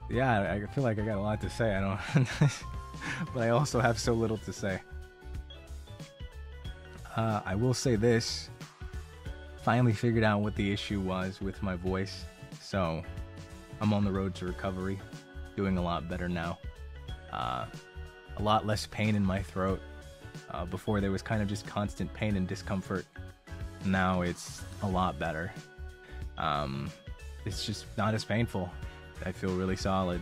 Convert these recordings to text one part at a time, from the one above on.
Yeah, I feel like I got a lot to say. I don't, but I also have so little to say. I will say this. Finally figured out what the issue was with my voice. So I'm on the road to recovery. Doing a lot better now. A lot less pain in my throat. Before there was kind of just constant pain and discomfort. Now it's a lot better. It's just not as painful. I feel really solid.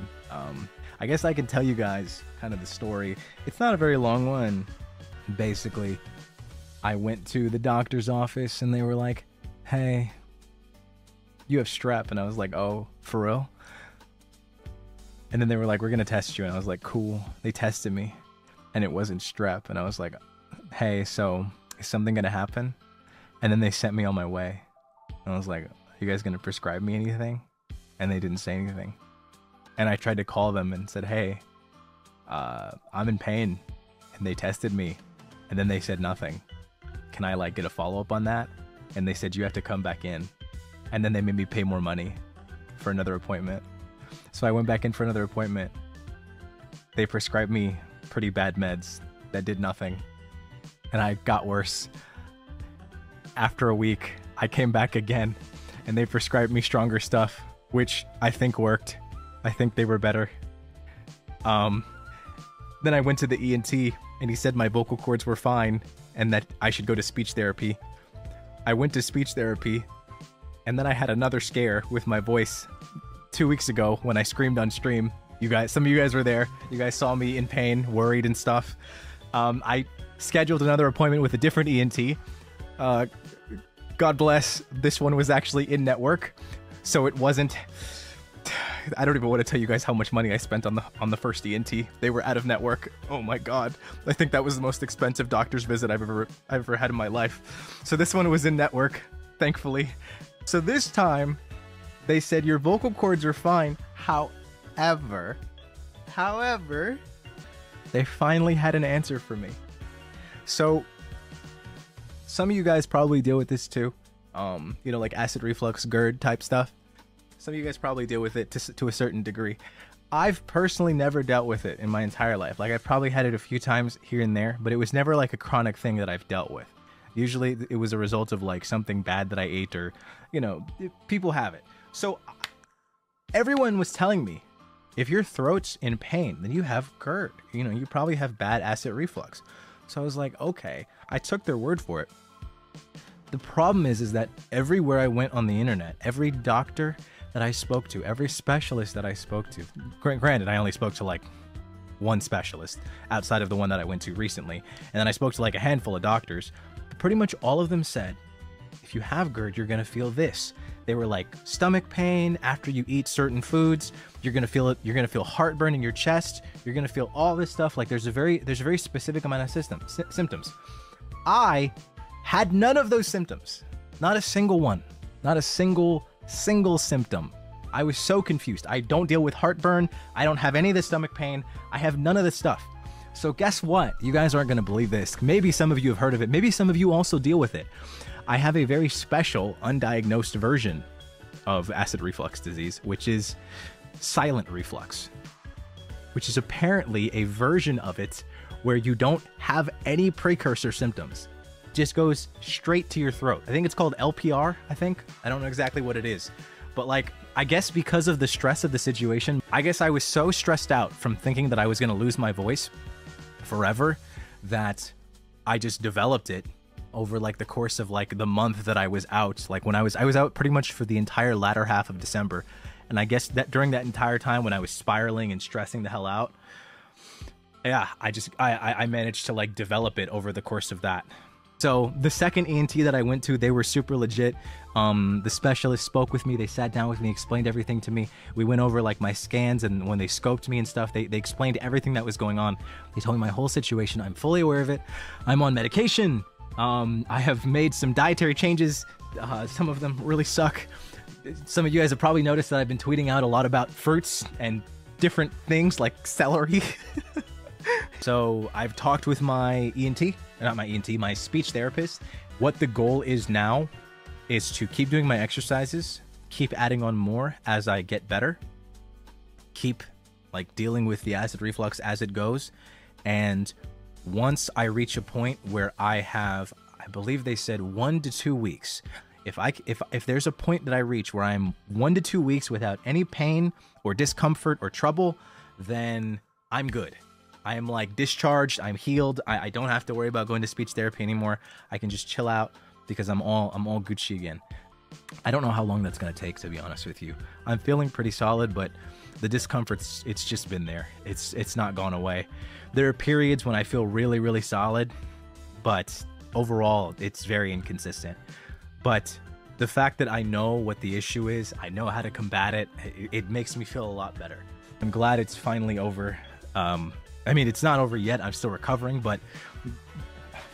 I guess I can tell you guys kind of the story. It's not a very long one. Basically, I went to the doctor's office and they were like, hey, you have strep. And I was like, oh, for real? And then they were like, we're gonna test you. And I was like, cool. They tested me and it wasn't strep. And I was like, hey, so is something gonna happen? And then they sent me on my way. And I was like, are you guys gonna prescribe me anything? And they didn't say anything. And I tried to call them and said, hey, I'm in pain. And they tested me. And then they said nothing. Can I like get a follow-up on that? And they said, you have to come back in. And then they made me pay more money for another appointment. So I went back in for another appointment. They prescribed me pretty bad meds that did nothing. And I got worse. After a week, I came back again and they prescribed me stronger stuff, which I think worked. I think they were better. Then I went to the ENT and he said my vocal cords were fine and that I should go to speech therapy. I went to speech therapy and then I had another scare with my voice 2 weeks ago when I screamed on stream. You guys, some of you guys were there. You guys saw me in pain, worried and stuff. I scheduled another appointment with a different ENT. God bless, this one was actually in network, so it wasn't. I don't even want to tell you guys how much money I spent on the first ENT. They were out of network. Oh my god, I think that was the most expensive doctor's visit I've ever had in my life. So this one was in network, thankfully. So this time, they said your vocal cords are fine. However, they finally had an answer for me. So some of you guys probably deal with this too. You know, like acid reflux, GERD type stuff. Some of you guys probably deal with it to a certain degree. I've personally never dealt with it in my entire life. Like I've probably had it a few times here and there, but it was never like a chronic thing that I've dealt with. Usually it was a result of like something bad that I ate or, you know, people have it. So everyone was telling me, if your throat's in pain, then you have GERD. You know, you probably have bad acid reflux. So I was like, okay, I took their word for it. The problem is that everywhere I went on the internet, every doctor that I spoke to, every specialist that I spoke to, granted, I only spoke to like one specialist outside of the one that I went to recently. And then I spoke to like a handful of doctors. But pretty much all of them said, if you have GERD, you're going to feel this. They were like stomach pain after you eat certain foods. You're going to feel it. You're going to feel heartburn in your chest. You're going to feel all this stuff. Like there's a very specific amount of symptoms. I had none of those symptoms. Not a single one. Not a single symptom. I was so confused. I don't deal with heartburn. I don't have any of the stomach pain. I have none of this stuff. So guess what? You guys aren't going to believe this. Maybe some of you have heard of it. Maybe some of you also deal with it. I have a very special undiagnosed version of acid reflux disease, which is silent reflux, which is apparently a version of it where you don't have any precursor symptoms. Just goes straight to your throat. I think it's called LPR, I think. I don't know exactly what it is. But like, I guess because of the stress of the situation, I guess I was so stressed out from thinking that I was gonna lose my voice forever that I just developed it over like the course of like the month that I was out. Like when I was out pretty much for the entire latter half of December. And I guess that during that entire time when I was spiraling and stressing the hell out, yeah, I managed to like develop it over the course of that. So the second ENT that I went to, they were super legit. The specialist spoke with me. They sat down with me, explained everything to me. We went over like my scans, and when they scoped me and stuff, they explained everything that was going on. They told me my whole situation. I'm fully aware of it. I'm on medication. I have made some dietary changes. Some of them really suck. Some of you guys have probably noticed that I've been tweeting out a lot about fruits and different things like celery. So I've talked with my my speech therapist. What the goal is now is to keep doing my exercises, keep adding on more as I get better, keep like dealing with the acid reflux as it goes. And once I reach a point where I believe they said 1 to 2 weeks. If there's a point that I reach where I'm 1 to 2 weeks without any pain or discomfort or trouble, then I'm good. I am like discharged. I'm healed. I don't have to worry about going to speech therapy anymore. I can just chill out because I'm all Gucci again. I don't know how long that's gonna take, to be honest with you. I'm feeling pretty solid, but the discomfort's it's just been there. It's not gone away. There are periods when I feel really, really solid, but overall it's very inconsistent. But the fact that I know what the issue is, I know how to combat it, it makes me feel a lot better. I'm glad it's finally over. I mean, it's not over yet. I'm still recovering, but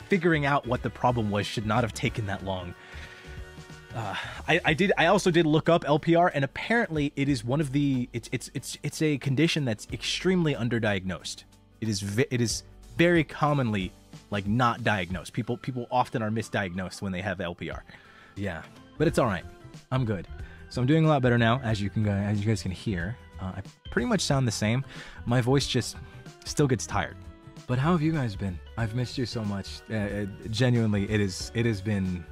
figuring out what the problem was should not have taken that long. I also did look up LPR, and apparently it is one of the it's a condition that's extremely underdiagnosed. It is very commonly like not diagnosed. People often are misdiagnosed when they have LPR. Yeah, but it's all right. I'm good. So I'm doing a lot better now, as you guys can hear. I pretty much sound the same. My voice just still gets tired. But how have you guys been? I've missed you so much. Genuinely, it has been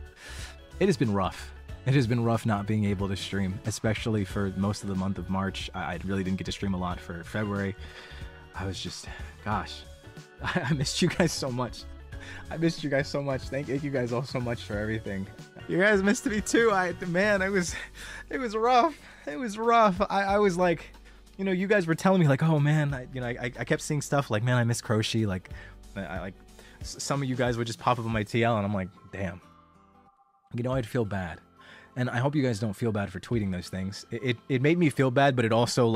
rough. It has been rough not being able to stream, especially for most of the month of March. I really didn't get to stream a lot for February. I was just, gosh, I missed you guys so much. I missed you guys so much. Thank you guys all so much for everything. You guys missed me too. Man, it was rough. It was rough. I was like, you know, you guys were telling me like, oh man, I kept seeing stuff like, man, I miss Crochet. Like, some of you guys would just pop up on my TL, and I'm like, damn. You know, I'd feel bad. And I hope you guys don't feel bad for tweeting those things. It made me feel bad, but it also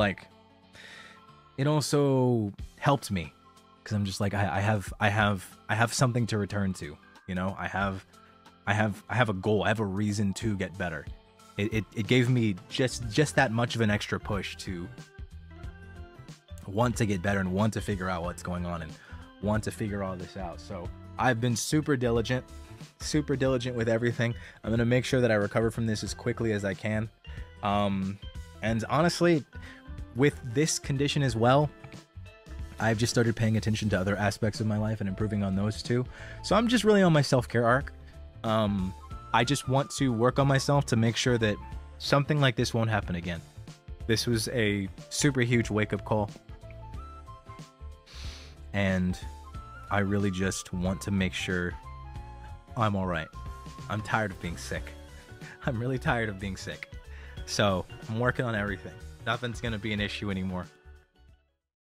helped me, because I'm just like, I have something to return to. You know, I have a goal. I have a reason to get better. It gave me just that much of an extra push to want to get better and want to figure out what's going on and want to figure all this out. So I've been super diligent with everything. I'm gonna make sure that I recover from this as quickly as I can. And honestly, with this condition as well, I've just started paying attention to other aspects of my life and improving on those too. So I'm just really on my self-care arc. I just want to work on myself to make sure that something like this won't happen again. This was a super huge wake-up call, and I really just want to make sure I'm all right. I'm tired of being sick. I'm really tired of being sick. So I'm working on everything. Nothing's gonna be an issue anymore.